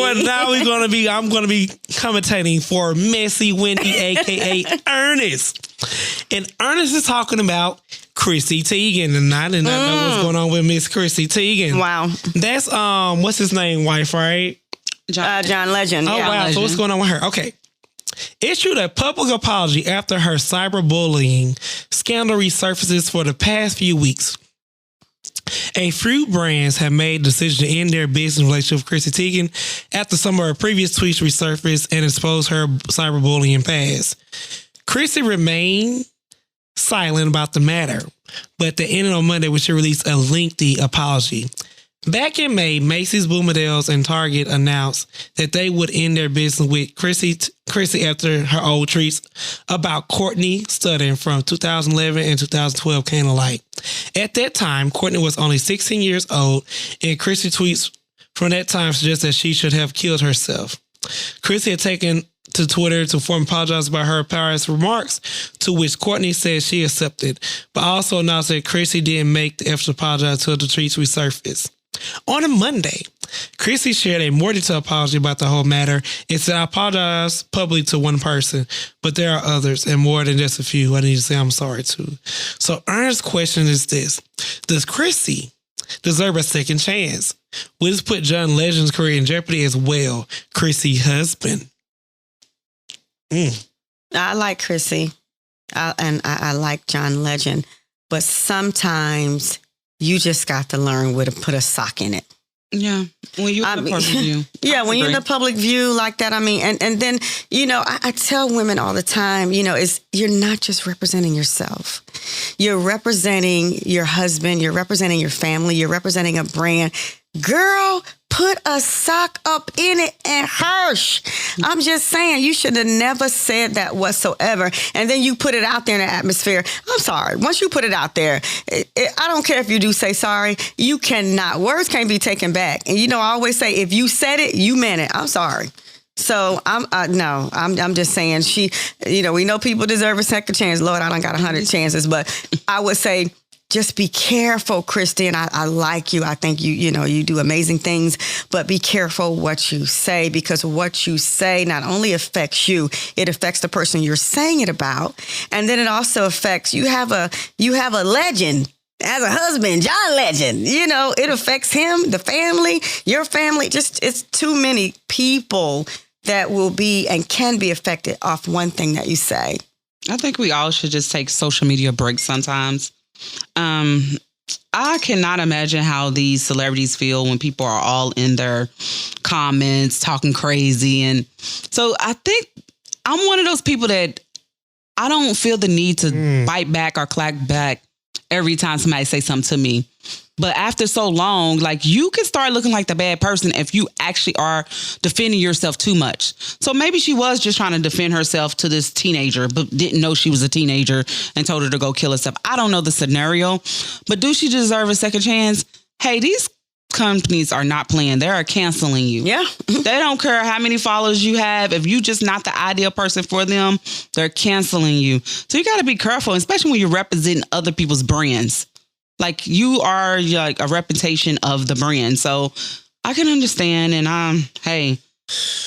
I'm gonna be commentating for Messy Wendy, aka Ernest. And Ernest is talking about Chrissy Teigen, and I did not know what's going on with Miss Chrissy Teigen. Wow. That's what's his name, wife, right? John Legend. Oh, yeah. wow. Legend. So what's going on with her? Okay. Issued a public apology after her cyberbullying scandal resurfaces for the past few weeks. A few brands have made the decision to end their business relationship with Chrissy Teigen after some of her previous tweets resurfaced and exposed her cyberbullying past. Chrissy remained silent about the matter, but at the end of Monday, when she released a lengthy apology. Back in May, Macy's, Bloomingdale's, and Target announced that they would end their business with Chrissy after her old tweets about Courtney studying from 2011 and 2012 came to light. At that time, Courtney was only 16 years old, and Chrissy tweets from that time suggest that she should have killed herself. Chrissy had taken to Twitter to formally apologize about her past remarks, to which Courtney said she accepted, but also announced that Chrissy didn't make the effort to apologize until the tweets resurfaced. On a Monday, Chrissy shared a more detailed apology about the whole matter and said, I apologize publicly to one person, but there are others and more than just a few I need to say I'm sorry to. So Ernest's question is this: does Chrissy deserve a second chance? Will this put John Legend's career in jeopardy as well? Chrissy's husband. I like Chrissy, and I like John Legend, but sometimes you just got to learn where to put a sock in it. Yeah. When you're in the public view. Yeah, when you're in the public view like that, I mean, and then, I tell women all the time, you're not just representing yourself. You're representing your husband, you're representing your family, you're representing a brand. Girl, put a sock up in it and hush. I'm just saying, you should have never said that whatsoever. And then you put it out there in the atmosphere. I'm sorry. Once you put it out there, I don't care if you do say sorry. You cannot. Words can't be taken back. And I always say, if you said it, you meant it. I'm sorry. So I'm just saying we know people deserve a second chance. Lord, I done got 100 chances, but I would say, just be careful, Christy, and I like you. I think you do amazing things, but be careful what you say, because what you say not only affects you, it affects the person you're saying it about, and then it also affects you have a legend as a husband, John Legend. It affects him, the family, your family. Just it's too many people that will be and can be affected off one thing that you say. I think we all should just take social media breaks sometimes. I cannot imagine how these celebrities feel when people are all in their comments talking crazy. And so I think I'm one of those people that I don't feel the need to bite back or clack back every time somebody say something to me. But after so long, you can start looking like the bad person if you actually are defending yourself too much. So maybe she was just trying to defend herself to this teenager, but didn't know she was a teenager and told her to go kill herself. I don't know the scenario, but do she deserve a second chance? Hey, these companies are not playing. They are canceling you. Yeah. They don't care how many followers you have. If you just not the ideal person for them, they're canceling you. So you got to be careful, especially when you're representing other people's brands. You are a reputation of the brand. So I can understand. And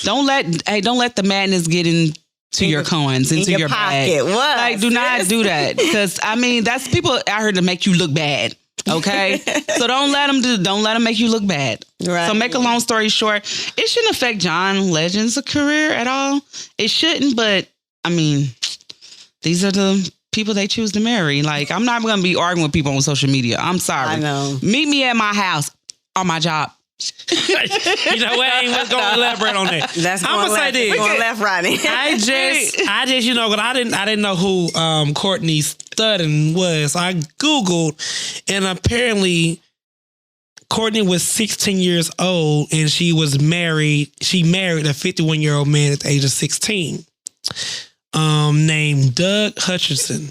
don't let the madness get into your coins, into your pocket. bag. What? Do not do that. Because that's people out here to make you look bad. Okay. So don't let them make you look bad. Right. So make a long story short, it shouldn't affect John Legend's career at all. It shouldn't, but these are the people they choose to marry. I'm not going to be arguing with people on social media. I'm sorry. I know. Meet me at my house or my job. You know what? I ain't going to elaborate on that. That's I'm gonna say this. Going left, Rodney. I just, but I didn't know who Courtney Studden was. I Googled, and apparently Courtney was 16 years old, and she was married. She married a 51-year-old man at the age of 16. Named Doug Hutchinson.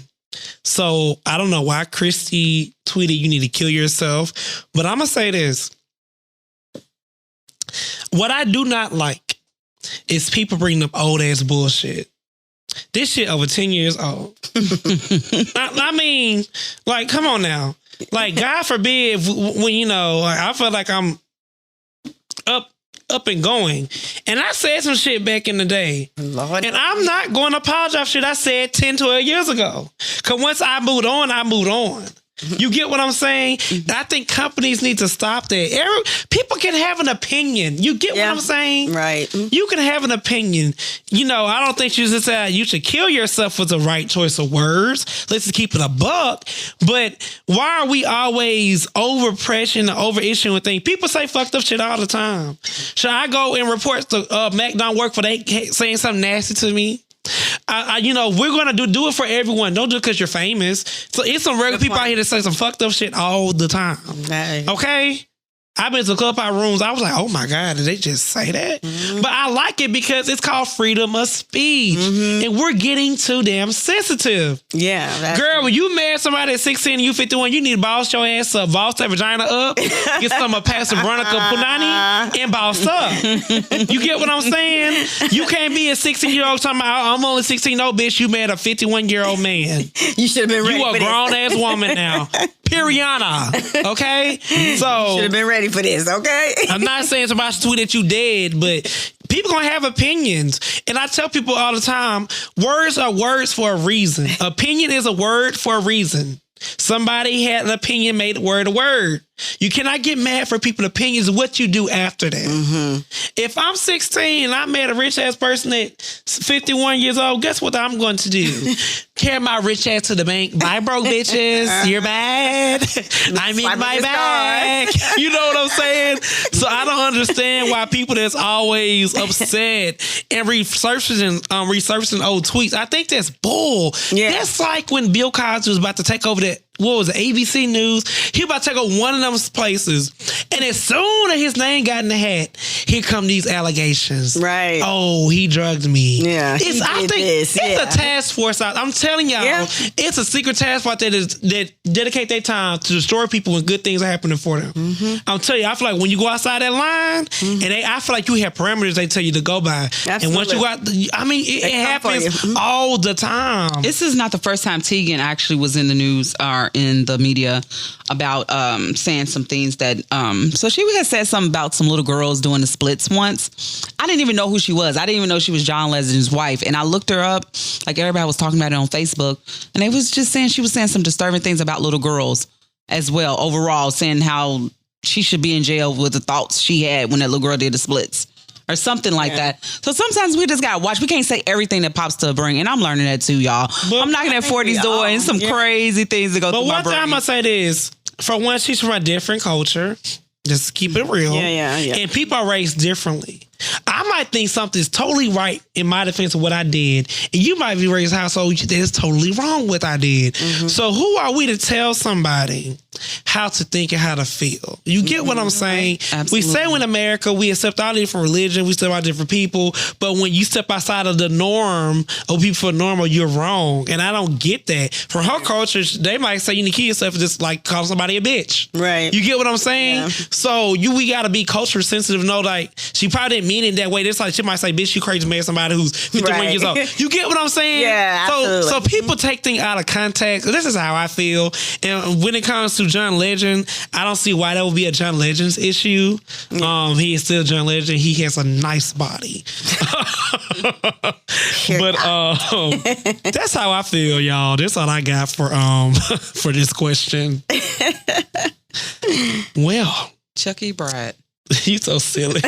So I don't know why Christy tweeted you need to kill yourself, but I'm gonna say this. What I do not like is people bringing up old ass bullshit. This shit over 10 years old. I mean, come on now. God forbid when I feel like I'm up up and going. And I said some shit back in the day. Lord. And I'm not going to apologize for shit I said 10, 12 years ago. Because once I moved on, I moved on. You get what I'm saying? I think companies need to stop that. People can have an opinion. You get what I'm saying? Right. You can have an opinion. You know, I don't think you should say you should kill yourself with the right choice of words. Let's just keep it a buck. But why are we always over-pressing, over-issuing things? People say fucked up shit all the time. Should I go and report to Mac don't work for they saying something nasty to me? You know, we're gonna do it for everyone. Don't do it because you're famous. So it's some regular people out here that say some fucked up shit all the time. Nice. Okay? I've been to clubhouse rooms. I was like, oh my God, did they just say that? Mm-hmm. But I like it because it's called freedom of speech. Mm-hmm. And we're getting too damn sensitive. Yeah. Girl, when you marry somebody at 16 and you 51, you need to boss your ass up, boss that vagina up, get some of Pastor Veronica Punani and boss up. You get what I'm saying? You can't be a 16-year-old talking about, I'm only 16, no bitch, you married a 51-year-old man. You should have been ready. You a grown-ass woman now. Periana. Okay? So should have been ready for this, okay? I'm not saying somebody should tweet that you dead, but people gonna have opinions. And I tell people all the time, words are words for a reason. Opinion is a word for a reason. Somebody had an opinion, made the word a word. You cannot get mad for people's opinions. What you do after that. Mm-hmm. If I'm 16 and I met a rich ass person at 51 years old, guess what I'm going to do? Carry my rich ass to the bank. Bye, broke bitches. You're bad. I'm in my bag. You know what I'm saying? So I don't understand why people that's always upset and resurfacing old tweets. I think that's bull. Yeah. That's like when Bill Cosby was about to take over that. What was it? ABC News. He about to take over one of them places. And as soon as his name got in the hat, here come these allegations. Right. Oh, he drugged me. Yeah. It's a task force out. I'm telling y'all, it's a secret task force that dedicate their time to destroy people when good things are happening for them. Mm-hmm. I'm telling you, I feel like when you go outside that line, and I feel like you have parameters they tell you to go by. Absolutely. And once you go out, I mean, it happens all the time. This is not the first time Teigen actually was in the news or in the media about saying some things that so she had said something about some little girls doing the splits once. I didn't even know who she was. I didn't even know she was John Legend's wife. And I looked her up, like everybody was talking about it on Facebook, and they was just saying she was saying some disturbing things about little girls as well, overall, saying how she should be in jail with the thoughts she had when that little girl did the splits. Or something like that. So sometimes we just gotta watch. We can't say everything that pops to the brain, and I'm learning that too, y'all. But I'm knocking at 40's door and some crazy things that go through my brain. But one thing I'm gonna say this: for one, she's from a different culture. Just keep it real. Yeah. And people are raised differently. I might think something's totally right in my defense of what I did, and you might be raised in a household that's totally wrong what I did. Mm-hmm. So who are we to tell somebody how to think and how to feel? You get what I'm saying? Absolutely. We say in America we accept all different religions, we accept all different people, but when you step outside of the norm of people for normal, you're wrong. And I don't get that. For her culture, they might say you need to kill yourself and just like call somebody a bitch. Right. You get what I'm saying? Yeah. So we gotta be culture sensitive. Know like she probably didn't mean it that way. It's like she might say, bitch, you crazy man, somebody who's 51 years old. You get what I'm saying? Yeah, absolutely. So people take things out of context. This is how I feel. And when it comes to John Legend, I don't see why that would be a John Legend's issue. He is still John Legend. He has a nice body. But that's how I feel, y'all. That's all I got for for this question. Well, Chucky Bride. You so silly.